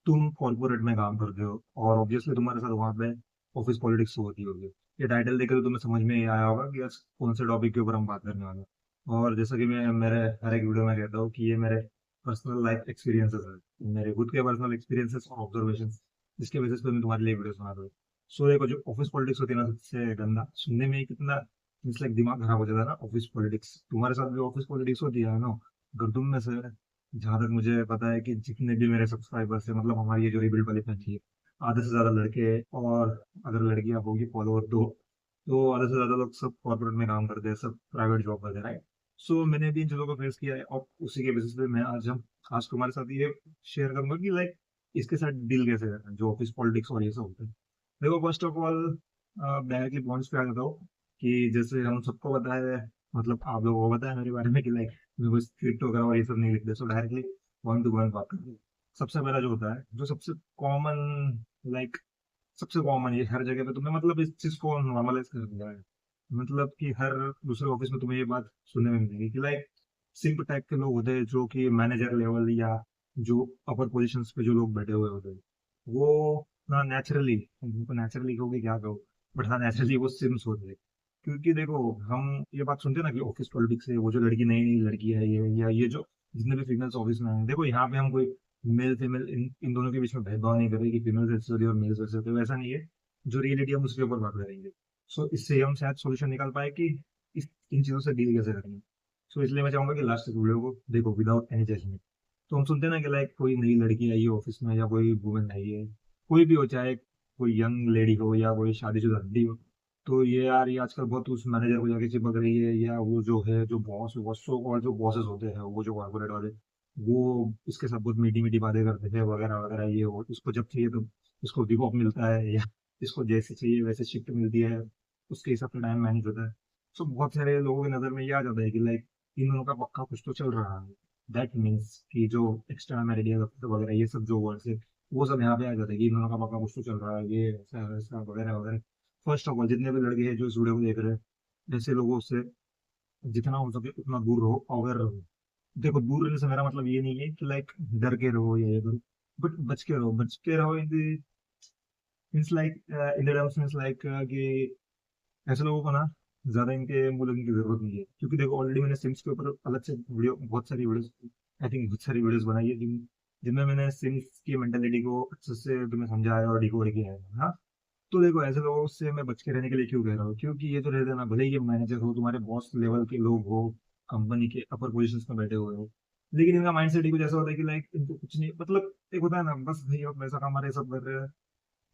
तुम कॉर्पोरेट में काम करते हो और ऑब्वियसली तुम्हारे साथ वहां पे ऑफिस पॉलिटिक्स होती होगी। ये टाइटल देखकर तो तुम्हें समझ में ही आया होगा कि आज कौन से टॉपिक के ऊपर हम बात करने वाले हैं। और जैसा कि मैं मेरे हर एक वीडियो में कहता हूँ कि ये मेरे पर्सनल लाइफ एक्सपीरियंसेस है, मेरे खुद के पर्सनल एक्सपीरियंसेस और ऑब्जर्वेशन, जिसके बेसिस पे मैं तुम्हारे लिए वीडियो बना रहा हूँ। सो देखो, जो ऑफिस पॉलिटिक्स होती है ना, सबसे गंदा सुनने में ही कितना मीन्स लाइक दिमाग खराब हो जाता है ना। ऑफिस पॉलिटिक्स तुम्हारे साथ भी ऑफिस पॉलिटिक्स होती है ना। अगर तुम में से, जहां तक मुझे पता है कि जितने भी मेरे सब्सक्राइबर्स है, मतलब हमारी ये जो रिबिल्ड वाली फैमिली है, आधे से ज्यादा लड़के हैं, और अगर लड़कियां होगी फॉलोअर तो आधे से ज्यादा लोग सब कॉर्पोरेट में काम करते हैं, सब प्राइवेट जॉब करते हैं, राइट। सो मैंने भी इन चीजों को फेस किया है, और उसी के बेसिस पे मैं आज तुम्हारे साथ ये शेयर करूंगा कि लाइक इसके साथ डील कैसे करना है, जो ऑफिस पॉलिटिक्स और ये सब होता है। देखो, first of all directly points पे आ जाता हूँ कि जैसे हम सबको पता है, मतलब आप लोगों को पता है मेरे बारे में कि लाइक मैं कुछ स्क्रिप्ट वगैरह और ये सब नहीं लिखते, सो डायरेक्टली वन टू वन बात करते हैं। सबसे पहला जो होता है, जो सबसे कॉमन, लाइक सबसे कॉमन, ये हर जगह पे तुम्हें मतलब इस चीज को नॉर्मलाइज कर दिया है। मतलब कि हर दूसरे ऑफिस में तुम्हें ये बात सुनने में मिलेगी कि लाइक सिंप टाइप के लोग होते हैं, जो कि मैनेजर लेवल या जो अपर पोजीशंस पे जो लोग बैठे हुए होते हैं, वो ना नेचुरली, उनको नेचुरली कहोगे क्या कहो, बट हाँ नेचुरली वो सिम्स होते हैं। क्योंकि देखो, हम ये बात सुनते हैं ना कि ऑफिस पॉलिटिक्स है, वो जो लड़की नई नई लड़की है ये, या ये जो जितने भी फीमेल्स ऑफिस में हैं, देखो यहाँ पे हम कोई मेल फीमेल इन दोनों के बीच में भेदभाव नहीं करेंगे कि फीमेल्स ऐसे होती है और मेल्स ऐसे होते हैं, वैसा नहीं है। जो रियलिटी हम उसके ऊपर बात करेंगे। सो इससे हम शायद सॉल्यूशन निकाल पाए कि इन चीजों से डील कैसे करेंगे। सो इसलिए मैं चाहूंगा कि लास्ट तक वीडियो को देखो विदाउट एनी जजमेंट। तो हम सुनते हैं ना कि लाइक कोई नई लड़की आई है ऑफिस में, या कोई वुमेन आई है, कोई भी हो, चाहे कोई यंग लेडी हो या कोई शादीशुदा लड़की हो, तो ये यार ये आजकल बहुत उस मैनेजर को जाके चिपक रही है, या वो जो है जो बॉस, बॉसों और जो बॉसेस होते हैं, वो जो कॉर्पोरेट वाले, वो इसके साथ बहुत मीठी मीठी बातें करते हैं वगैरह वगैरह, ये वो इसको जब चाहिए तो इसको वीक ऑफ मिलता है, या इसको जैसे चाहिए वैसे शिफ्ट मिलती है, उसके हिसाब से टाइम मैनेज होता है। सो बहुत सारे लोगों की नजर में ये आ जाता है कि लाइक इन दोनों का पक्का कुछ तो चल रहा है। दैट मीन्स कि जो एक्स्ट्रा मेरिडियल वगैरह ये सब जो वर्ड्स है, वो सब यहाँ पे आ जाते हैं कि इन दोनों का पक्का कुछ तो चल रहा है, ये ऐसा वैसा वगैरह वगैरह। फर्स्ट ऑफ ऑल, जितने भी लड़के हैं जो इस वीडियो को देख रहे हैं, ऐसे लोगों से जितना हो सके उतना दूर रहो, अवेयर रहो। देखो, दूर रहने से मेरा मतलब ये नहीं है कि लाइक डर के रहो या ये करो, बट बच के रहो इन means like in the terms means like कि ऐसे लोगों को ना ज्यादा इनके मुंह लगने की जरूरत नहीं है। क्योंकि देखो, ऑलरेडी मैंने सिम्स के ऊपर अलग से वीडियो, बहुत सारी वीडियोस, आई थिंक बहुत सारी वीडियोस बनाई है, जिनमें मैंने सिम्स की मेंटेलिटी को अच्छे से तुम्हें समझाया और डिकोड किया है। हाँ, तो देखो, ऐसे लोगों से मैं बच के रहने के लिए क्यों कह रहा हूँ, क्योंकि ये तो रहते हैं ना, भले ही ये मैनेजर हो, तुम्हारे बॉस लेवल के लोग हो, कंपनी के अपर पोजिशन में बैठे हुए हो, लेकिन इनका माइंडसेट ही कुछ ऐसा होता है कि लाइक इनको कुछ नहीं मतलब, एक होता है ना, बस भाई अब पैसा कमा रहे हैं, सब कर रहे हैं,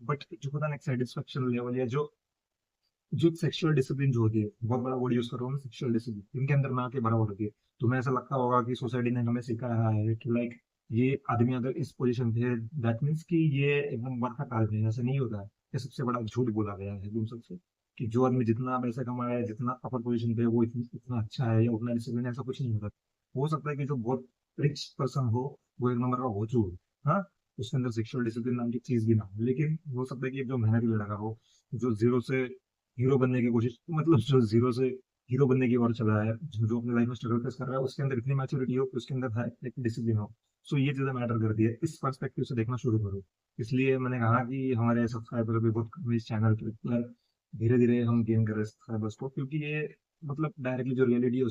बट जो होता है ना एक सेटिस्फेक्शन लेवल, या जो सेक्सुअल डिसिप्लिन जो होती है, बहुत बड़ा वर्ड यूज कर रहा हूँ, सेक्सुअल डिसिप्लिन इनके अंदर ना आके बराबर होती है। तुम्हें ऐसा लगता होगा कि सोसाइटी ने हमें सिखाया है कि लाइक ये आदमी अगर इस पोजीशन पे है, दैट मीन्स कि ये एकदम परफेक्ट आदमी है। ऐसा नहीं होता है। ये सबसे बड़ा झूठ बोला गया है तुम सबसे, कि जो आदमी जितना पैसा कमाया है, जितना अपर पोजीशन पे है, वो इतना अच्छा है या उतना डिसिप्लिन है, ऐसा कुछ नहीं होता। हो सकता है कि जो बहुत रिच पर्सन हो, वो एक नंबर का हो चूर, हाँ, उसके अंदर सेक्सुअल डिसिप्लिन नाम की चीज भी ना हो, लेकिन हो सकता है कि जो मेहनत लड़का हो, जो जीरो से हीरो बनने की कोशिश, मतलब जो जीरो से हीरो बनने की ओर चल रहा है, जो अपनी लाइफ में स्ट्रगल फेस कर रहा है, उसके अंदर इतनी मैच्योरिटी हो कि उसके अंदर एक डिसिप्लिन हो। सो ये चीजें मैटर करती है, इस पर्सपेक्टिव से देखना शुरू करो। इसलिए मैंने कहा कि हमारे सब्सक्राइबर भी बहुत कम है इस चैनल पे, पर धीरे धीरे हम गेन कर रहे हैं सब्सक्राइबर्स को, क्योंकि ये मतलब डायरेक्टली जो रियलिटी है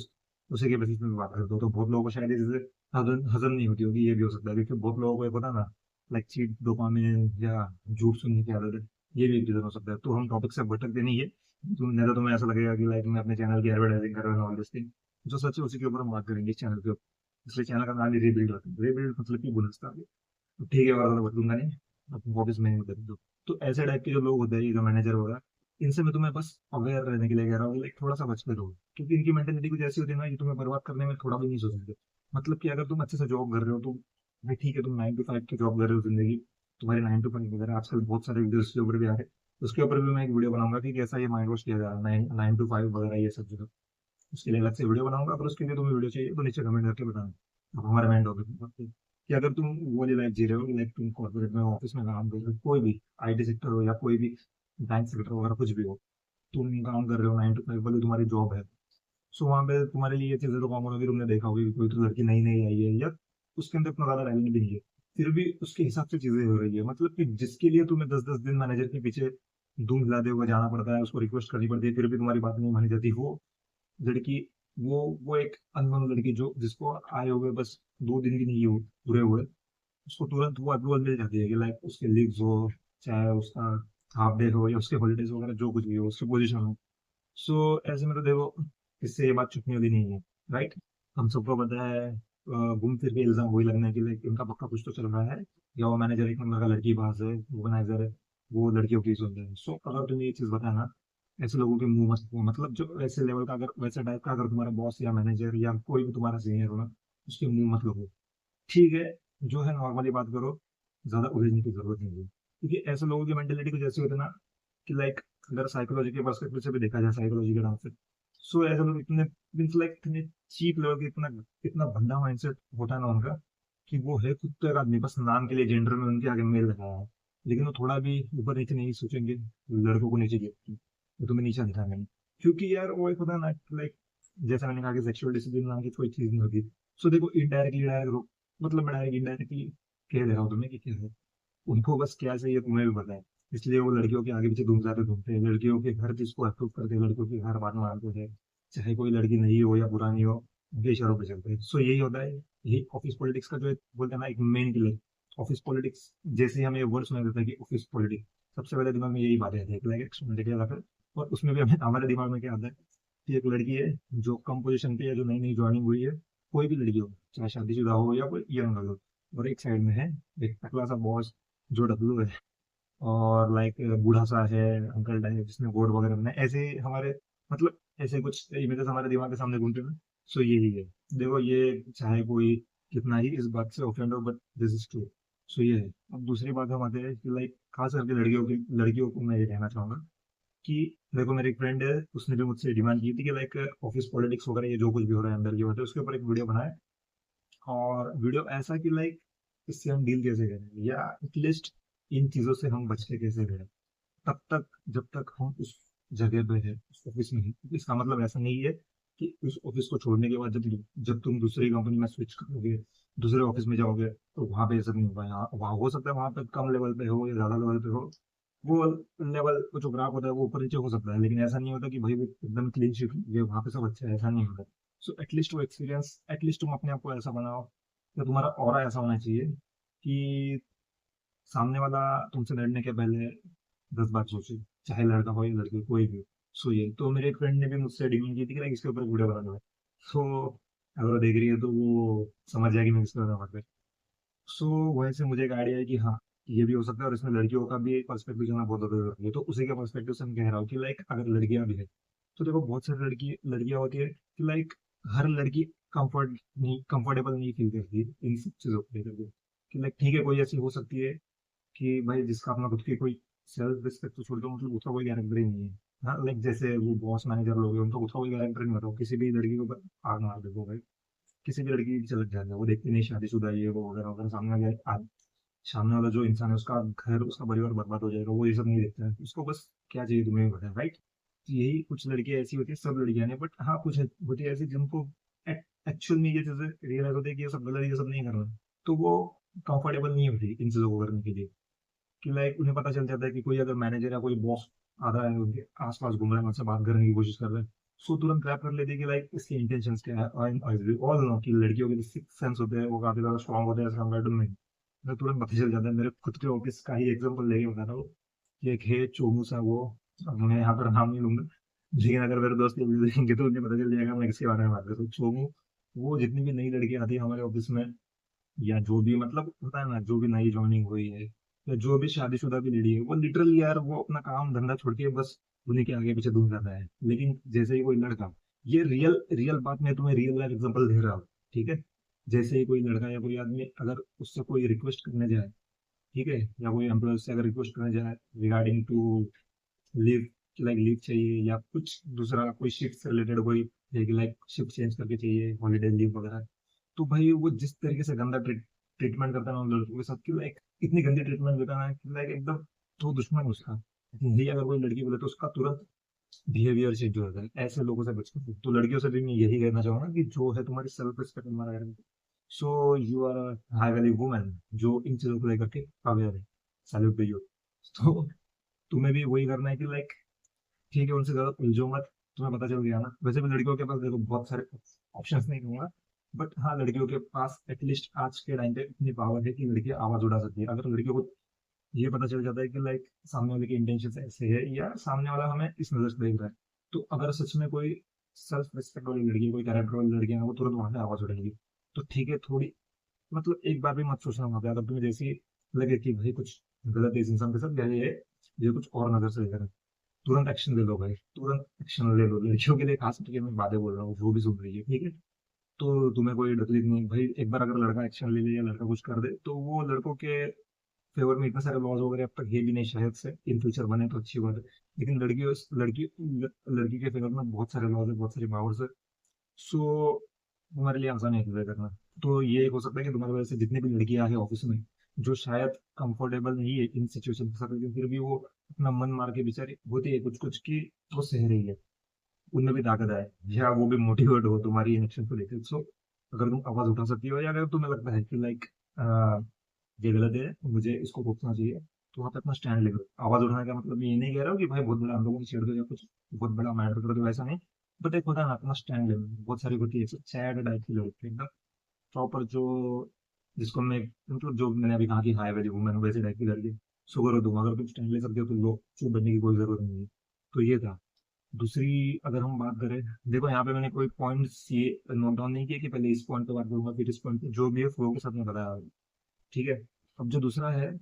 उसी के बेसिस में बात करते हो, तो बहुत लोगों को शायद ये चीजें हजम नहीं होती होगी, ये भी हो सकता है, क्योंकि बहुत लोगों को ये पता ना, लाइक चीट डोपामिन या झूठ सुनने की आदत है, ये भी एक रीजन हो सकता है। तो हम टॉपिक से भटकते नहीं है। नहीं तो तुम्हें ऐसा लगेगा कि लाइक मैं अपने चैनल की एडवर्टाइजिंग कर रहा हूँ, ऑल दिस थिंग। जो सच है उसी के ऊपर हम बात करेंगे इस चैनल के ऊपर। इसलिए चैनल का नाम ही रीबिल्ड रखा है। रीबिल्ड मतलब कि बुनस्ता। तो ठीक है, और ज्यादा बदलूंगा नहीं, अब ऑफिस में ही कर दो। तो ऐसे टाइप के जो लोग होते हैं, ये जो मैनेजर वगैरह, इनसे मैं तुम्हें बस अवेयर रहने के लिए कह रहा हूँ, लाइक थोड़ा सा बच के रहो। क्योंकि इनकी मेंटेलिटी कुछ ऐसी होती है ना, कि तुम्हें बर्बाद करने में थोड़ा भी नहीं सोचेंगे। मतलब कि अगर तुम अच्छे से जॉब कर रहे हो तो भाई ठीक है, तुम 9 to 5 की जॉब कर रहे हो जिंदगी, तुम्हारी 9 to 5 वगैरह आजकल बहुत सारे वीडियोस के ऊपर भी आ रहे हैं। उसके ऊपर भी मैं एक वीडियो बनाऊंगा कि कैसा ये माइंड वॉश किया जा रहा है, 9 to 5 वगैरह ये सब जो है। उसके लिए अलग से वीडियो बनाऊंगा। अगर उसके लिए तुम्हें वीडियो चाहिए तो नीचे कमेंट करके बताना, अब हमारा माइंड होगा कि अगर तुम वो वाली लाइफ जी रहे हो, लाइक तुम कॉर्पोरेट में ऑफिस में काम कर रहे हो, कोई भी आईटी सेक्टर हो या कोई भी बैंक सेक्टर वगैरह कुछ भी हो, तुम काम कर रहे हो 9 to 5 वाली तुम्हारी जॉब है। सो वहाँ पे तुम्हारे लिए ये चीजें तो कॉमन होगी, तुमने देखा होगी कि कोई तो लड़की नई नई आई है, या उसके अंदर इतना ज्यादा टैलेंट भी नहीं है, फिर भी उसके हिसाब से चीजें हो रही है, मतलब कि जिसके लिए तुम्हें 10-10 दिन मैनेजर के पीछे दूध हिलाते हुए जाना पड़ता है, उसको रिक्वेस्ट करनी पड़ती है, फिर भी तुम्हारी बात नहीं मानी जाती, वो लड़की, वो एक अननोन लड़की जो जिसको आए हुए बस 2 दिन भी नहीं हो पूरे हुए, उसको तुरंत वो अप्रूवल मिल जाती है कि लाइक उसके लीव्स हो, चाहे उसका हाफ डे हो या उसके हॉलीडेज वगैरह जो कुछ भी हो, उसकी पोजीशन हो। सो ऐसे में तो देखो, इससे ये बात छुपने वाली नहीं है, राइट। हम सबको पता है, घूम फिर के इल्जाम वही लगना है कि लाइक इनका पक्का कुछ तो चल रहा है, या वो मैनेजर एक नंबर का लड़की बाज है, ऑर्गेनाइजर है, वो लड़कियों की सुनते हैं। सो अगर तुम्हें ये चीज बताया ना, ऐसे लोगों के मुंह मत खो, मतलब जो ऐसे लेवल का, अगर वैसे टाइप का अगर तुम्हारा बॉस या मैनेजर या कोई भी तुम्हारा सीनियर हो ना, उसके मुंह मत लगो, ठीक है। जो है नॉर्मली बात करो, ज्यादा उलझने की जरूरत नहीं है, क्योंकि ऐसे लोगों की मेंटेलिटी कुछ ऐसी होती है ना कि लाइक, अगर साइकोलॉजी के पर्सपेक्टिव से भी देखा जाए, साइकोलॉजी के नाम से, सो ऐसे लोग इतने मीन्स लाइक इतने चीप लेवल के, इतना इतना भद्दा माइंडसेट होता है ना उनका, कि वो है खुद तो एक आदमी, बस नाम के लिए जेंडर में उनके आगे मेल लगाया है, लेकिन वो थोड़ा भी ऊपर नीचे नहीं सोचेंगे, लड़कों को नीचे गिर वो तुम्हें नीचे दिखाएंगे, क्योंकि यार वो एक होता है ना, लाइक जैसा मैंने कहा कि सेक्सुअल डिसिप्लिन नाम की कोई चीज नहीं होती। सो देखो, इनडायरेक्टली डायरेक्ट, मतलब मैं डायरेक्ट इनडायरेक्टली कह दे रहा हूँ तुम्हें कि क्या है, उनको बस क्या चाहिए तुम्हें भी पता है, इसलिए वो लड़कियों के आगे पीछे घूमते हैं, लड़कियों के हर चीज को अप्रूव करते हैं, लड़कियों की हर बात मानते हैं, चाहे कोई लड़की नहीं हो या पुरानी हो, उनके इशारों पर चलते हैं। सो यही होता है, यही ऑफिस पॉलिटिक्स का जो बोलते हैं ना, एक मेन किलर ऑफिस पॉलिटिक्स। जैसे ही हमें वर्ड सुना देता है कि ऑफिस पॉलिटिक्स, सबसे पहले दिमाग में यही बात आती है, लाइक एक्सप्लेन जाता है। और उसमें भी हमें, हमारे दिमाग में क्या आता है कि एक लड़की है जो कम पोजीशन पे, या जो नई नई ज्वाइनिंग हुई है, कोई भी लड़की हो, चाहे शादीशुदा हो या कोई यंग गर्ल हो, और एक साइड में है एक टकला सा बॉस जो डब्लू है, और लाइक बूढ़ा सा है, अंकल टाइप जिसने बोर्ड वगैरह बनाए, ऐसे हमारे, मतलब ऐसे कुछ इमेजेस हमारे दिमाग के सामने घूमते हैं। सो यही है, देखो ये चाहे कोई कितना ही इस बात से ऑफेंड हो, बट दिस इज ट्रू। सो ये है। अब दूसरी बात हम आते हैं कि लाइक खास करके लड़कियों को मैं ये कहना चाहूंगा कि देखो, मेरी एक फ्रेंड है, उसने भी मुझसे डिमांड की थी कि लाइक ऑफिस पॉलिटिक्स वगैरह, ये जो कुछ भी हो रहा है अंदर की होता है, उसके ऊपर एक वीडियो बनाए, और वीडियो ऐसा कि लाइक इससे हम डील कैसे करें, या एटलीस्ट इन चीजों से हम बच के कैसे रहें, तब तक जब तक हम उस जगह पे है, उस ऑफिस में हैं। इसका मतलब ऐसा नहीं है कि उस ऑफिस को छोड़ने के बाद जब जब तुम दूसरी कंपनी में स्विच करोगे, दूसरे ऑफिस में जाओगे, तो वहां पे ये सब नहीं होगा। यहाँ वहाँ हो सकता है वहां पे कम लेवल पे हो या ज्यादा लेवल पे हो, वो लेवल वो जो ग्राफ होता है वो ऊपर नीचे हो सकता है, लेकिन ऐसा नहीं होता कि भाई वो एकदम क्लीन शीट, ये वहां पे सब अच्छा है, ऐसा नहीं होता। सो एटलीस्ट वो एक्सपीरियंस, एटलीस्ट तुम अपने आप को ऐसा बनाओ, या तुम्हारा ऑरा ऐसा होना चाहिए कि सामने वाला तुमसे लड़ने के पहले 10 बार सोचे, चाहे लड़का हो या लड़की, कोई भी हो। सो ये तो मेरे एक फ्रेंड ने भी मुझसे डिमांड की थी कि like इसके ऊपर वीडियो बनाना है। सो अगर वो देख रही है तो वो समझ जाएगी मैं किसके बारे में। सो वैसे मुझे एक आइडिया है कि हाँ, ये भी हो सकता है, और इसमें लड़कियों का भी पर्सपेक्टिव जाना बहुत जरूरी है, तो उसी के पर्सपेक्टिव से मैं कह रहा हूँ कि लाइक अगर लड़कियां भी है, तो देखो बहुत सारी लड़कियां होती है कि लाइक हर लड़की कंफर्टेबल नहीं फील करती इन सब चीजों को लेकर के, कि लाइक ठीक है, कोई ऐसी हो सकती है कि भाई जिसका अपना खुद की कोई सेल्फ रिस्पेक्ट तो छोड़ दो, मतलब उसका कोई गारंटर ही नहीं है। हाँ, लाइक जैसे वो बॉस मैनेजर लोग हैं, उनका उसका कोई गारंटर नहीं होता, वो किसी भी लड़की के ऊपर आग मार देखो भाई, किसी भी लड़की की चलक जाएगा, वो देखते नहीं शादीशुदा है, ये वो वगैरह वगैरह, सामने वाले सामने वाला जो इंसान है उसका घर, उसका परिवार बर्बाद हो जाएगा, वो ये सब नहीं देखता है, उसको बस क्या चाहिए तुम्हें बताया, राइट। यही कुछ लड़कियां ऐसी होती है, सब लड़कियां नहीं, बट हाँ कुछ होती है ऐसी जिनको एक्चुअल में ये चीजें रियलाइज होती है कि ये सब गलत है, ये सब नहीं करना, तो वो कंफर्टेबल नहीं होती इन चीजों को करने के लिए, कि लाइक उन्हें पता चल जाता है कि कोई अगर मैनेजर या कोई बॉस आ रहा है, उनके आसपास घूम रहा है, उनसे बात करने की कोशिश कर रहा है, सो तुरंत ग्रैब कर लेते हैं कि लाइक इसके इंटेंशंस क्या है। ऑल नो कि लड़कियों के सिक्स सेंस होते हैं, वो काफी ज्यादा स्ट्रांग होते हैं, कंपेयर टू मेन। मैं तुरंत पता चल जाता है, मेरे खुद के ऑफिस का ही एग्जांपल लेके बता रहा हूँ कि एक है चोमू सा, वो, अब मैं यहाँ पर नाम नहीं लूंगा, लेकिन अगर मेरे दोस्त ये वीडियो देखेंगे तो उन्हें पता चल जाएगा मैं किसके बारे में बात कर रहा हूँ। चोमू, वो जितनी भी नई लड़की आती है हमारे ऑफिस में, या जो भी मतलब होता है ना, जो भी नई ज्वाइनिंग हुई है, या जो भी शादीशुदा भी लेडी है, वो लिटरली यार वो अपना काम धंधा छोड़ के बस उन्हीं के आगे पीछे दूर जाता है। लेकिन जैसे ही कोई लड़का, ये रियल रियल बात, मैं तुम्हें रियल लाइफ एग्जांपल दे रहा हूँ, ठीक है। जैसे ही कोई लड़का या कोई आदमी अगर उससे कोई रिक्वेस्ट करने जाए, ठीक है, या कोई एम्प्लॉय से अगर रिक्वेस्ट करने जाए regarding to leave, like leave चाहिए या कुछ दूसरा कोई शिफ्ट से रिलेटेड, कोई लाइक शिफ्ट चेंज करके चाहिए, हॉलीडे लीव वगैरह, तो भाई वो जिस तरीके से गंदा ट्रीटमेंट करता है ना उन लड़कों के साथ, कि लाइक इतनी गंदी ट्रीटमेंट देता है कि लाइक एकदम तो दुश्मन है उसका। यही अगर कोई लड़की बोले तो उसका तुरंत बिहेवियर चेंज हो जाता है। ऐसे लोगों से बचकर तो लड़कियों से भी मैं यही कहना चाहूंगा कि जो है तुम्हारी सेल्फ रिस्पेक्ट, तुम्हारा so you are high value women जो इन चीजों को लेकर के अवेयर है। Salute to you. तो तुम्हें भी वही करना है कि लाइक ठीक है, उनसे ज्यादा उलझो मत। तुम्हें पता चल गया ना, वैसे भी लड़कियों के पास देखो बहुत सारे ऑप्शंस नहीं दूंगा, बट हाँ, लड़कियों के पास एटलीस्ट आज के टाइम पे इतनी पावर है कि लड़की आवाज उठा सकती है। अगर लड़कियों को ये पता चल जाता है कि लाइक सामने वाले के इंटेंशन ऐसे है या सामने वाला हमें इस नजर से देख रहा है, तो अगर सच में कोई सेल्फ रिस्पेक्ट वाली लड़की है, कोई कैरेक्टर वाली लड़की है ना, वो तुरंत वहां से आवाज उठाएगी। तो ठीक है, थोड़ी मतलब एक बार भी मत सोचना वहां पे, अगर तुम्हें जैसी लगे कि भाई कुछ गलत है इस इंसान के साथ, या ये कुछ और नजर से देख रहा है, तुरंत एक्शन ले लो भाई, तुरंत एक्शन ले लो। लड़कियों के लिए खास करके मैं बातें बोल रहा हूँ, वो भी सुन रही है, ठीक है। तो तुम्हें कोई तकलीफ नहीं भाई, एक बार अगर लड़का एक्शन ले ले या लड़का कुछ कर दे, तो वो लड़कों के फेवर में इतने सारे लॉज वगैरह अब तक है भी नहीं, शायद से इन फ्यूचर बने तो अच्छी बात है। लेकिन लड़की के फेवर में बहुत सारे लॉज है, बहुत सारी पावर्स है। सो तुम्हारे लिए आसान है एंजॉय करना। तो ये एक हो सकता है कि तुम्हारी वजह से जितनी भी लड़कियां हैं ऑफिस में, जो शायद कंफर्टेबल नहीं है इन सिचुएशन के साथ, लेकिन फिर भी वो अपना मन मार के बेचारी होती है कुछ कुछ की वो सह रही है, उनमें भी ताकत है, या वो भी मोटिवेट हो तुम्हारी इन एक्शन को लेकर। सो अगर तुम आवाज उठा सकती हो, या अगर तुम्हें लगता है कि लाइक ये गलत है, मुझे इसको रोकना चाहिए, तो वहाँ पे अपना स्टैंड ले लो। आवाज उठाने का मतलब मैं ये नहीं कह रहा हूँ कि भाई बहुत बड़ा हम लोगों की छेड़ दो या कुछ बहुत बड़ा मैटर कर दो, वैसा नहीं। बट एक होता है ना, अपना स्टैंड ले लो। बहुत सारी होती है सैड टाइप की लोग एकदम प्रॉपर, जो जिसको मैं मतलब जो मैंने अभी कहा कि हाई वैल्यू वुमेन वैसे टाइप की लड़की, शुगर हो तुम, अगर तुम स्टैंड ले सकते हो तो लो, चुप बनने की कोई जरूरत नहीं है। तो ये था। दूसरी अगर हम बात करें, देखो यहाँ पे मैंने कोई पॉइंट्स ये नोट डाउन नहीं किया कि पहले इस पॉइंट पे बात करूंगा फिर इस पॉइंट पे, जो भी है फ्लो के साथ में बताया, ठीक है। अब जो दूसरा है,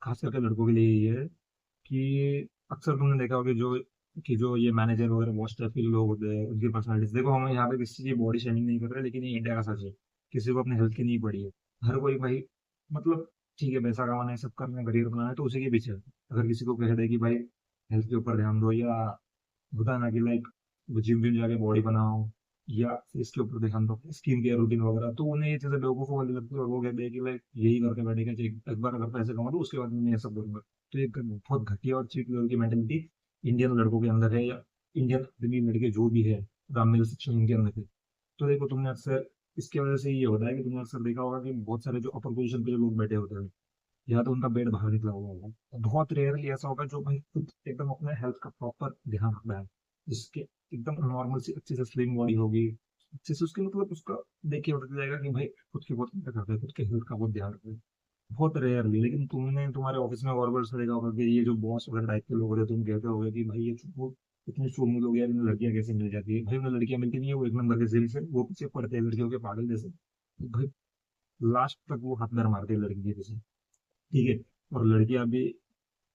खास करके लड़कों के लिए ये है कि अक्सर तुमने देखा होगा जो ये मैनेजर वगैरह बॉस टाइप के लोग होते हैं, उनकी पर्सनालिटीज देखो, हम यहाँ पे किसी की बॉडी शेमिंग नहीं कर रहे, लेकिन ये इंडिया का सच है। किसी को अपने हेल्थ की नहीं पड़ी है। हर कोई भाई मतलब ठीक है, पैसा कमाना है, सब करना है, करियर बनाना है, तो उसी के पीछे है। अगर किसी को कह दे कि भाई हेल्थ के ऊपर ध्यान दो, या होता है ना कि लाइक जिम विम जाके बॉडी बनाओ, या फेस के ऊपर ध्यान दो, स्किन केयर रूटीन वगैरह, तो उन्हें ये चीजें बेवकूफों वाली लगती है, और वो कहते हैं कि लाइक यही करके बैठेगा, एक बार अगर पैसे कमा दो उसके बाद मैं ये सब करूंगा। तो एक बहुत घटिया और चीप लेवल की मेंटेलिटी इंडियन लड़कों के अंदर है, या इंडियन आदमी लड़के जो भी है, मेल सेक्शन उनके अंदर है। तो देखो तुमने अक्सर इसकी वजह से ये होता है कि तुमने अक्सर देखा होगा कि बहुत सारे जो अपर पोजिशन पे जो लोग बैठे होते हैं, या तो उनका बेड बाहर निकला हुआ होगा, बहुत रेयरली ऐसा होगा जो भाई खुद एकदम अपने हेल्थ का प्रॉपर ध्यान रखता है, जिसके एकदम नॉर्मल सी अच्छे से स्लिम बॉडी होगी, अच्छे से उसके मतलब उसका देख के पता जाएगा कि भाई खुद की बहुत केयर करते हैं, खुद के हेल्थ का बहुत ध्यान रखते हैं। बहुत रेयरली। लेकिन तुमने तुम्हारे ऑफिस में और बार देखा होगा कि ये जो बॉस वगैरह टाइप के लोग होते हैं, तुम कहते होगे कि भाई ये वो इतने शोमू लोग यार, इन्हें लड़कियां कैसे मिल जाती है? भाई उन्हें लड़कियां मिलती नहीं है, वो एक नंबर के जिल से वो पीछे पड़ते हैं लड़कियों के पागल जैसे। भाई लास्ट तक वो हाथ पैर मारते हैं लड़की के पीछे, ठीक है। और लड़कियां भी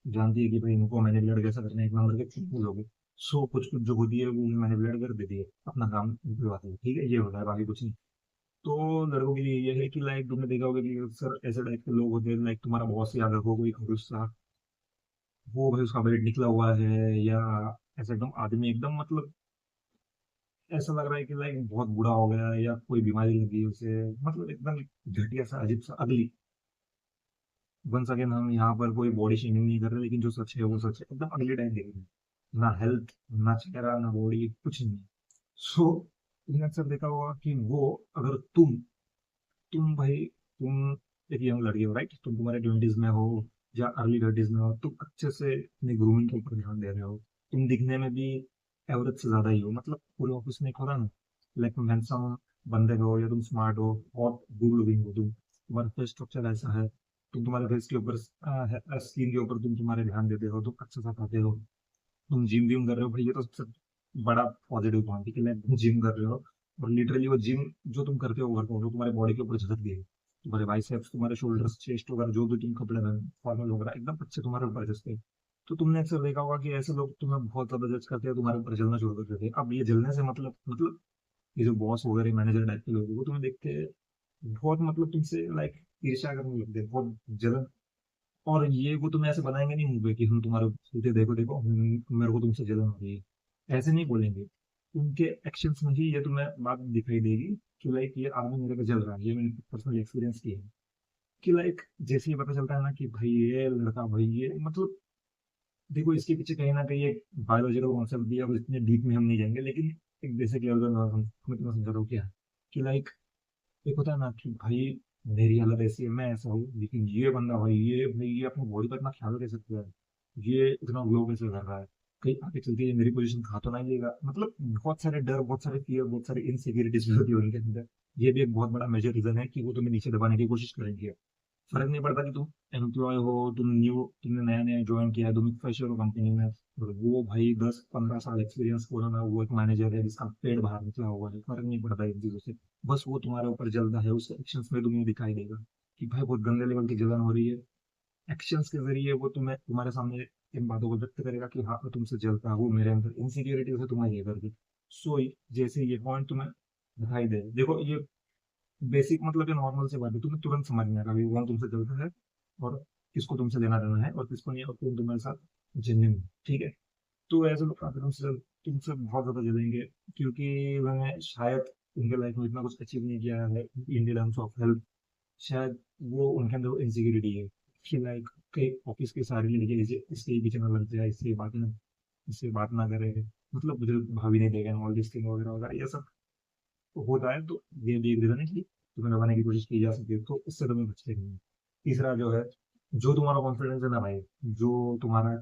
जानती है कि भाई इनको मैनिपुलेट कैसे करना है, एक नंबर के चुटकुल लोग। सो कुछ कुछ जो होती है वो मैनिपुलेट कर देती है, अपना काम करवाती है, ठीक है, ये होता है, बाकी कुछ नहीं। तो लड़कों के लिए ये है कि लाइक तुमने देखा होगा कि सर ऐसे टाइप के लोग होते हैं, लाइक तुम्हारा बॉस याद रखो कोई खड़ूस सा, वो भाई उसका वेट निकला हुआ है, या ऐसा एकदम आदमी एकदम मतलब ऐसा लग रहा है कि लाइक बहुत बूढ़ा हो गया है, या कोई बीमारी लगी है उसे, मतलब एकदम घटिया सा अजीब सा अगली। वन अगेन हम यहाँ पर कोई बॉडी शेमिंग नहीं कर रहे, लेकिन जो सच है वो सच है, एकदम अगले टाइम देख रहे हैं। ना हेल्थ, ना चेहरा, ना बॉडी, कुछ नहीं। सो तुमने अक्सर देखा होगा कि वो अगर तुम भाई तुम एक यंग लड़की हो, राइट, तुम तुम्हारे 20s में हो या अर्ली 30s में हो, तुम अच्छे से अपनी ग्रूमिंग के ऊपर ध्यान दे रहे हो, तुम दिखने में भी एवरेज से ज्यादा ही हो, मतलब पूरे ऑफिस में एक होता ना, लाइक तुम हैंडसम बंदे हो, या तुम स्मार्ट हो और गुड लुकिंग हो, तुम्हारा फेस स्ट्रक्चर ऐसा है, तुम तुम्हारे फेस के ऊपर स्किन के ऊपर तुम तुम्हारे ध्यान देते हो, तुम अच्छा सा खाते हो, तुम जिम विम कर रहे हो, भाई ये तो सबसे बड़ा पॉजिटिव पॉइंट है कि लाइक तुम जिम कर रहे हो, और लिटरली वो जिम जो तुम करते हो वर्कआउट वो तुम्हारे बॉडी के ऊपर झलक गई है। तुम्हारे बाइसेप्स, तुम्हारे शोल्डर्स, चेस्ट वगैरह जो भी तुम कपड़े पहन फॉर्मल वगैरह एकदम अच्छे तुम्हारे ऊपर जचते हैं। तो तुमने अक्सर देखा होगा कि ऐसे लोग तुम्हें बहुत ज्यादा जज करते हैं, तुम्हारे ऊपर जलना शुरू कर देते हैं। अब ये जलने से मतलब ये जो बॉस वगैरह मैनेजर टाइप के लोग हैं, वो तुम्हें देख के बहुत मतलब तुमसे लाइक ईर्ष्या करने लगते हैं, बहुत जलन। और ये वो तुम्हें ऐसे बनाएंगे नहीं मुंह पे कि हम तुम्हारे बोलते देखो देखो मेरे को तुमसे जलन हो रही है, ऐसे नहीं बोलेंगे। उनके एक्शंस में ही ये तुम्हें बात दिखाई देगी कि लाइक ये आदमी मेरे पे जल रहा है। ये मैंने पर्सनल एक्सपीरियंस किया है कि लाइक जैसे ही पता चलता है ना कि भाई ये लड़का, भाई ये मतलब देखो इसके पीछे कहीं ना कहीं एक बायोलॉजिकल कॉन्सेप्ट भी है, अब इतने डीप में हम नहीं जाएंगे, लेकिन एक जैसे कि अगर मैं तुम्हें समझा रहा हूँ क्या, कि लाइक एक होता है ना कि भाई मेरी हालत ऐसी है, मैं ऐसा हूँ, लेकिन ये बंदा भाई, ये भाई ये अपनी बॉडी पर इतना ख्याल कैसे रखता है, ये इतना ग्लो कैसे कर रहा है, कहीं आगे चल के ये मेरी पोजीशन खा तो नहीं लेगा। मतलब बहुत सारे डर, बहुत सारे फियर, बहुत सारी इनसिक्योरिटीज भी होती है उनके अंदर। ये भी एक बहुत बड़ा मेजर रीजन है कि वो तुम्हें नीचे दबाने की कोशिश करेंगे। फर्क नहीं पड़ता कि तुम एम्प्लॉय हो, तुमने नया नया ज्वाइन किया है, तुम एक फ्रेशर हो कंपनी में, और वो भाई 10-15 साल एक्सपीरियंस हो ना, वो एक मैनेजर है जिसका पेड़ बाहर निकला हुआ है, फर्क नहीं पड़ता इन चीजों से। बस वो तुम्हारे ऊपर जलता है, उसके एक्शंस में तुम्हें दिखाई देगा कि भाई बहुत गंदे लेवल की जलन हो रही है। एक्शंस के जरिए वो तुम्हें तुम्हारे सामने इन बातों को व्यक्त करेगा कि हाँ मैं तुमसे जलता हूँ, मेरे अंदर इनसिक्योरिटी है तुम्हें ये करके। सो जैसे ये पॉइंट तुम्हें दिखाई दे, देखो ये बेसिक मतलब ये नॉर्मल सी बात है, तुम्हें तुरंत समझ में आएगा कि कौन तुमसे जलता है और किसको तुमसे लेना देना है और किसको नहीं, और कौन तुम्हारे साथ जेन्युइन। ठीक है। तो ऐसे लोग काफी तुमसे बहुत ज्यादा जलेंगे, क्योंकि मैंने शायद उनके लाइफ में इतना कुछ अचीव नहीं किया है इन टर्म्स ऑफ हेल्थ। शायद वो उनके अंदर इनसिक्योरिटी है कि लाइक कई ऑफिस के सारे लड़के इसके पीछे ना लग जाए, इससे बात ना करे, मतलब मुझे भाभी नहीं देगा, ऑल दिस थिंग वगैरह वगैरह ये सब होता है। तो ये भी एक रीजन है कि तुम्हें लगाने की कोशिश की जा सकती है, तो इससे तुम्हें बचते नहीं। तीसरा जो है, जो तुम्हारा कॉन्फिडेंस है ना भाई, जो तुम्हारा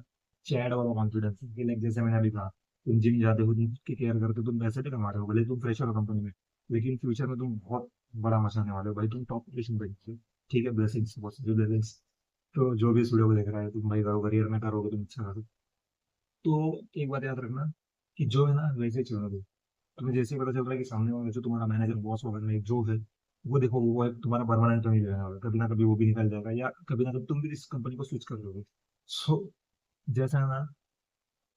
चैट वाला कॉन्फिडेंस है कि लाइक जैसे मैंने अभी कहा, तुम जिम जाते हो, जिम की केयर करते हो, तुम पैसे भी कमा रहे हो, भले तुम फ्रेशर हो कंपनी में, लेकिन फ्यूचर में तुम बहुत बड़ा मचाने वाले हो भाई, तुम टॉप पोजीशन पे हो। ठीक है, ब्लेसिंग्स, बहुत सारी ब्लेसिंग्स। तो जो भी इस वीडियो को देख रहा है, तुम भाई करो, करियर में करोगे तुम अच्छा करो। तो एक बात याद रखना कि जो है ना वैसे ही चलना दो। तुम्हें जैसे ही पता चल रहा है कि सामने वाला जो तुम्हारा मैनेजर बॉस वगैरह है, जो है, वो देखो वो एक तुम्हारा परमानेंट तो नहीं रहने वाला, कभी ना कभी वो भी निकल जाएगा, या कभी ना कभी तुम भी इस कंपनी को स्विच कर दोगे। सो जैसा है ना,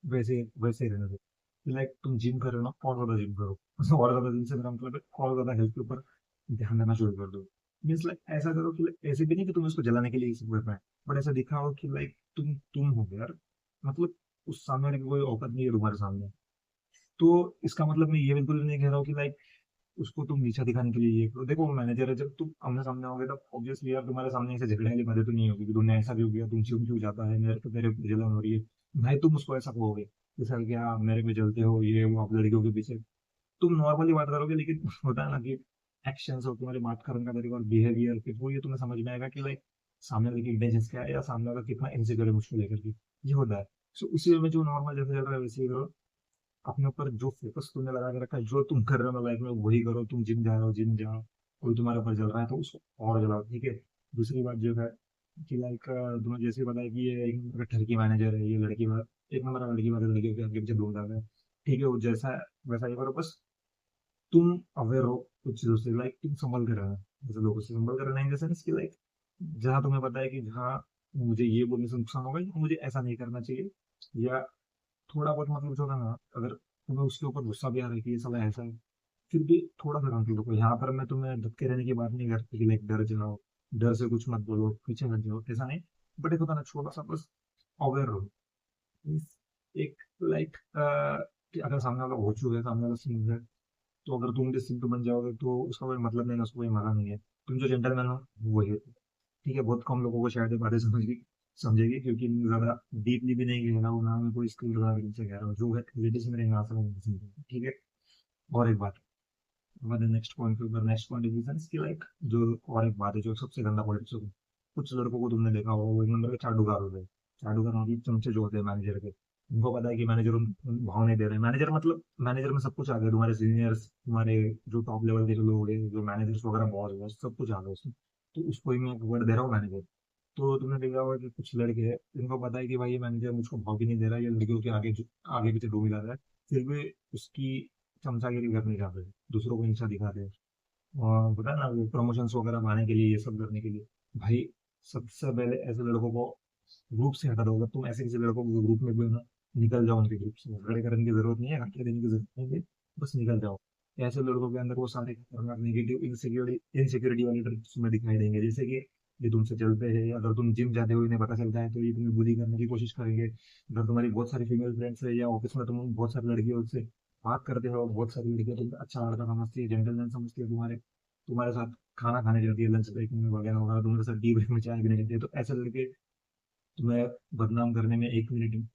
वैसे वैसे ही रहने दो। लाइक तुम जिम कर रहे हो ना, और ज्यादा जिम करो। और ज्यादा जिम से मेरा मतलब है और ज्यादा हेल्थ के ऊपर ध्यान देना शुरू कर दो। मीन्स लाइक ऐसा करो कि like, ऐसे भी नहीं कि तुम उसको जलाने के लिए सब कर रहे हैं, बट ऐसा दिखाओ कि लाइक तुम हो यार, मतलब उस सामने वाले की कोई औकात नहीं है तुम्हारे सामने। तो इसका मतलब मैं ये बिल्कुल भी नहीं कह रहा हूँ कि लाइक उसको तुम नीचा दिखाने के लिए ये करो। देखो मैनेजर है, जब तुम आमने सामने होगे तब ऑब्वियसली यार तुम्हारे सामने ऐसे झगड़ने वाली बातें तो नहीं होगी कि तुमने ऐसा भी हो गया, तुम क्यों क्यों जाता है, मेरे को तेरे पे जलन हो रही है। भाई तुम उसको ऐसा कहोगे जैसा कि हाँ मेरे पे जलते हो, ये वो, आप लड़कियों के पीछे। तुम नॉर्मली बात करोगे, लेकिन होता है ना कि एक्शंस और तुम्हारी बात करने का तरीका और बिहेवियर, फिर वो ये तुम्हें समझ में आएगा कि लाइक सामने वाले की इंटेंशन क्या है, या सामने वाला कितना इनसिक्योर है मुझको लेकर के। ये होता है। सो उसी वे में जो नॉर्मल जैसे चल रहा है वैसे ही करो। अपने ऊपर जो फोकस तुमने लगा के रखा है, जो तुम कर रहे हो लाइफ में वही करो। तुम जिम जा रहे हो, जिम जाओ। कोई तुम्हारे ऊपर जल रहा है तो उसको और जलाओ। ठीक है। दूसरी बात जो है कि लाइक तुम्हें जैसे पता है कि ये एक नंबर का ठरकी मैनेजर है, ये लड़की बात एक नंबर का लड़की बात है, लड़कियों के आगे पीछे ढूंढ रहा है। ठीक है, वो जैसा है वैसा ही करो, बस तुम अवेयर हो कुछ चीजों से, लाइक तुम संभल कर रहना। जैसे लोगों से संभल कर रहना इन द सेंस कि लाइक जहाँ तुम्हें पता है कि जहाँ मुझे ये बोलने से नुकसान होगा, या मुझे ऐसा नहीं करना चाहिए, या थोड़ा बहुत मतलब जो है ना, अगर तुम्हें उसके ऊपर गुस्सा भी आ रहा है कि ये साला ऐसा है, फिर भी थोड़ा सा कंट्रोल रखो। यहाँ पर मैं तुम्हें धक्के रहने की बात नहीं करती कि लाइक डर जाओ, डर से कुछ मत बोलो, पीछे हट जाओ, ऐसा नहीं। बट एक होता ना छोटा सा, बस अवेयर रहो। Means एक लाइक कि अगर सामने वाला हो चुका है, सामने वाला सिंह है, तो अगर तुम भी सिंह बन जाओगे तो उसका कोई मतलब नहीं है, उसको कोई मजा नहीं है। तुम जो जेंटलमैन हो वही हो। ठीक है, बहुत कम लोगों को शायद ये बातें समझेगी, क्योंकि मैं ज्यादा डीपली भी नहीं कह रहा हूँ ना, मैं कोई स्किल वगैरह से कह रहा हूँ, जो है रिलेटिव मेरे यहाँ से वो समझेगी। ठीक है। और एक बात, हमारे नेक्स्ट पॉइंट के ऊपर, नेक्स्ट पॉइंट इज कि लाइक जो और एक बात है जो सबसे गंदा पॉलिटिक्स होगा, कुछ लड़कों को तुमने देखा होगा, वो एक नंबर के चाटुकार होते हैं। चाटुकार मतलब चमचे जो होते हैं मैनेजर के, उनको पता है कि मैनेजर भाव नहीं दे रहे। मैनेजर मतलब मैनेजर में सब कुछ आ गया, तुम्हारे सीनियर्स, तुम्हारे जो टॉप लेवल के जो लोग हैं, जो मैनेजर्स वगैरह, बॉस, सब कुछ आ गया उसमें। तो उसको ही मैं एक वर्ड दे रहा हूँ, मैनेजर। तो तुमने देखा होगा कि कुछ लड़के हैं, इनको पता है कि भाई ये मैनेजर मुझको भाव भी नहीं दे रहा है, ये लड़कियों के आगे आगे पीछे डूबी ला रहा है, फिर भी उसकी चमचागिरी करने जा रहे हैं, दूसरों को नीचा दिखा रहे हैं। और पता है ना, वो प्रमोशंस वगैरह पाने के लिए, ये सब करने के लिए। भाई सबसे पहले ऐसे लड़कों को ग्रुप से हटा दो। अगर तुम ऐसे किसी लड़कों को ग्रुप में भी हो ना, निकल जाओ उनके ग्रुप से, खड़े करने की जरूरत नहीं है, हटा देने की जरूरत नहीं है, बस निकल जाओ। ऐसे लड़कों के अंदर वो सारे खतरनाक नेगेटिव इनसिक्योरिटी इनसिक्योरिटी वाले ट्रिक्स तुम्हें दिखाई देंगे, जैसे कि ये तुमसे चलते हैं, अगर तुम जिम जाते हो इन्हें पता चलता है तो ये तुम्हें बुली करने की कोशिश करेंगे। अगर तुम्हारी बहुत सारी फीमेल फ्रेंड्स है, या ऑफिस में तुम बहुत सारी लड़कियों से बात करते हो, बहुत सारी लड़कियां तुम अच्छा लड़का समझती है, जेंटलमैन समझती है, तुम्हारे तुम्हारे साथ खाना खाने जाती है, लंच ब्रेक में वगैरह वगैरह, तुम्हारे साथ टी ब्रेक में चाय पीने जाती है, तो ऐसे लड़के तुम्हें बदनाम करने में 1 मिनट,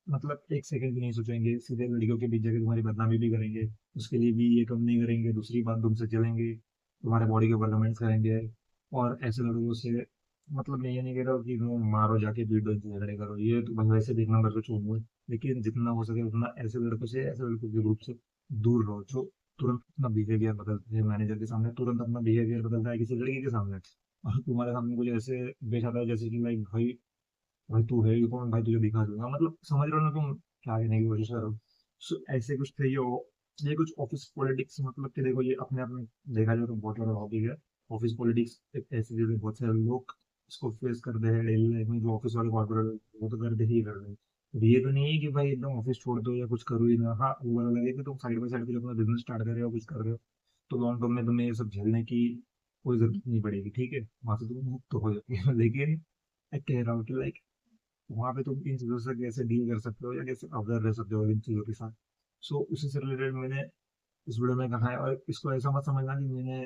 मतलब 1 सेकंड भी नहीं सोचेंगे, सीधे लड़कियों के बीच जाके तुम्हारी बदनामी भी करेंगे। उसके लिए भी ये कम नहीं करेंगे, दूसरी बात तुमसे चलेंगे। तुम्हारे बॉडी के ऊपर कमेंट्स करेंगे। और ऐसे लड़कों से, मतलब मैं ये नहीं कह रहा हूँ कि तुम मारो जाके वीडियो झगड़े करो, ये तो भाई वैसे भी एक नंबर पे छोड़ूंगा। लेकिन जितना हो सके उतना ऐसे लड़कों से, ऐसे लड़कों के ग्रुप से दूर रहो जो तुरंत अपना बिहेवियर बदलते हैं मैनेजर के सामने, तुरंत अपना बिहेवियर बदलता है किसी लड़की के सामने। और तुम्हारे सामने कुछ ऐसे बेच आता है जैसे कि लाइक भाई, भाई तू है ही कौन, भाई तुझे दिखा दूंगा, मतलब समझ रहे हो ना तुम क्या कहने की कोशिश करो। सो ऐसे कुछ थे ये कुछ ऑफिस पॉलिटिक्स, मतलब कि देखो ये अपने आप में देखा जाए तो बहुत बड़ा टॉपिक है। ऑफिस पॉलिटिक्स एक ऐसी चीज है, बहुत सारे लोग इसको फेस करते हैं डेली लाइफ में, जो ऑफिस वाले कॉर्पोरेट वो तो करते ही करते हैं। तो ये तो नहीं है कि भाई एकदम ऑफिस छोड़ दो या कुछ करो ही ना। हाँ, वो वाला लगे कि तुम साइड बाई साइड अपना बिजनेस स्टार्ट कर रहे हो, कुछ कर रहे हो, तो लॉन्ग टर्म में तुम्हें ये सब झेलने की कोई जरूरत नहीं पड़ेगी, ठीक है, वहां से तुम मुक्त हो जाओगे। लेकिन मैं कह रहा हूँ कि लाइक वहां पे तुम इन चीजों से कैसे डील कर सकते हो या कैसे अवगत रह सकते हो इन चीजों के साथ। सो उसी से रिलेटेड मैंने इस वीडियो में कहा है। और इसको ऐसा मत समझना कि मैंने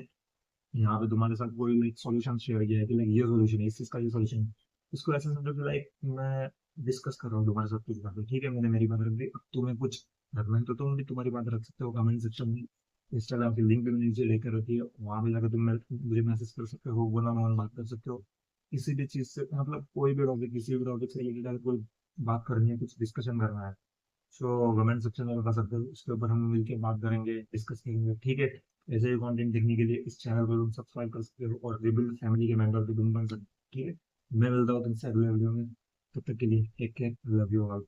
यहाँ पे तुम्हारे साथ कोई लाइक सॉल्यूशन शेयर किया है कि लाइक ये सॉल्यूशन है, इस चीज का ये सॉल्यूशन है। इसको ऐसा समझो कि लाइक मैं डिस्कस कर रहा हूँ तुम्हारे साथ कुछ बातें, ठीक है, मैंने मेरी बात रख दी, अब तुम्हें कुछ रखना है तो तुम भी तुम्हारी बात रख सकते हो कमेंट सेक्शन में। इंस्टाग्राम की लिंक भी मैंने नीचे लेकर रखी है, वहां पे जाकर मुझे मैसेज कर सकते हो, वन ऑन वन बात कर सकते हो किसी भी चीज से, मतलब कोई भी टॉपिक, किसी भी टॉपिक से रिलेटेड अगर कोई बात करनी है, कुछ डिस्कशन करना है, सो कमेंट सेक्शन में बता सकते हो, उसके ऊपर हम मिलकर बात करेंगे, डिस्कस करेंगे, ठीक है। ऐसे ही कंटेंट देखने के लिए इस चैनल को तुम सब्सक्राइब कर सकते हो और रिबिल्ड फैमिली के मेंबर भी तुम बन सकते हो, ठीक है। मैं मिलता हूँ तुमसे अगले वीडियो में, तब तक के लिए take care, love you all.